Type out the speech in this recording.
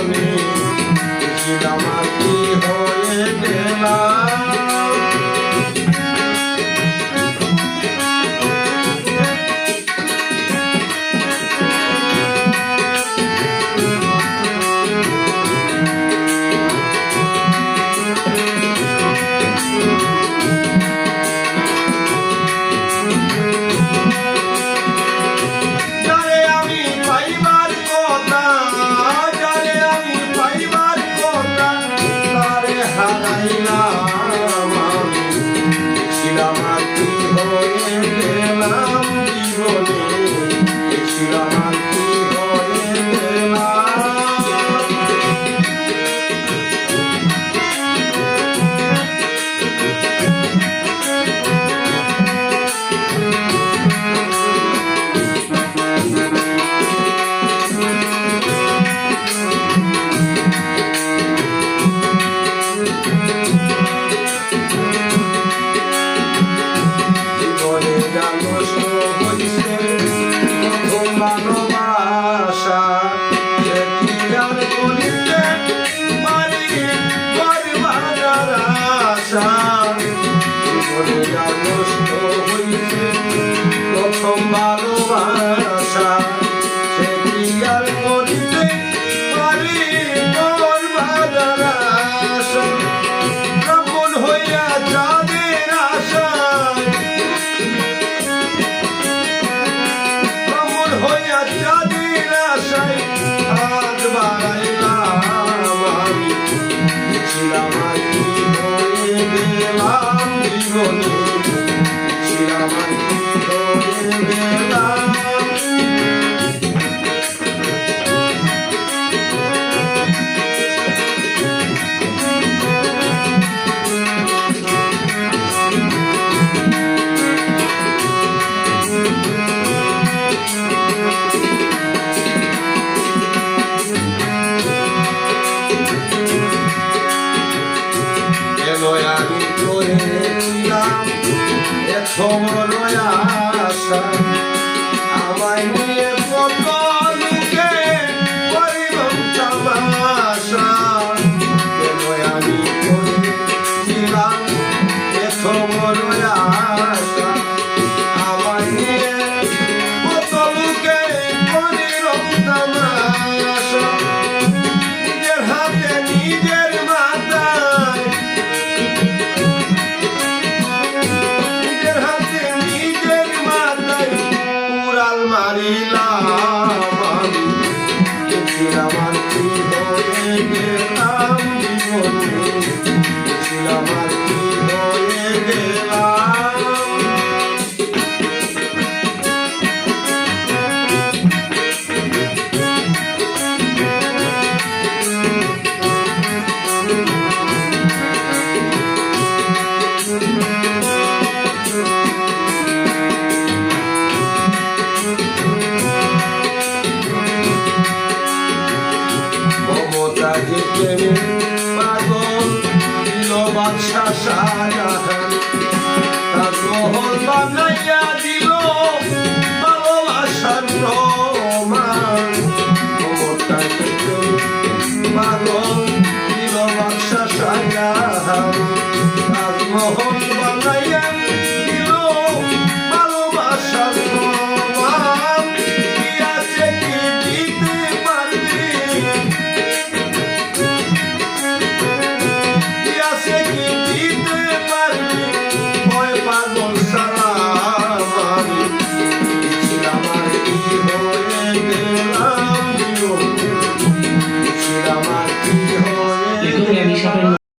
জীবনে শিলামাটি হয়ে গেলাম। শিলামাটি হয়ে গেলাম জীবনে শিলামাটি হয়ে গেলাম। ভালোবাসা সে কি আর করিতে পারি করবার আশা জীবনে যা নষ্ট হইছে প্রথম ভালোবাসা সে কি আর করিতে পারি করবার আশা কেমন হইয়া যাদের আশা যাদের আশায় হাত বাড়াইলাম আমি শিলামাটি হয়ে গেলাম জীবনে শিলামাটি হয়ে গেলাম। আমি করেছিলাম এত বড় আশা আমায় নিয়ে কত লোকে করিলাম তামাশা। কেন আমি করেছিলাম এত বড় আশা আমায় নিয়ে কত লোকে করিলাম তামাশা। নিজের হাতে নিজের মাথায় মারিলাম আমি শিলামাটি হয়ে গেলাম জীবনে শিলামাটি হয়ে গেলাম। পাগল দিল বাদশা শাহজাহান তার মহল বানাইয়া দিল ভালোবাসার প্রমাণ। পাগল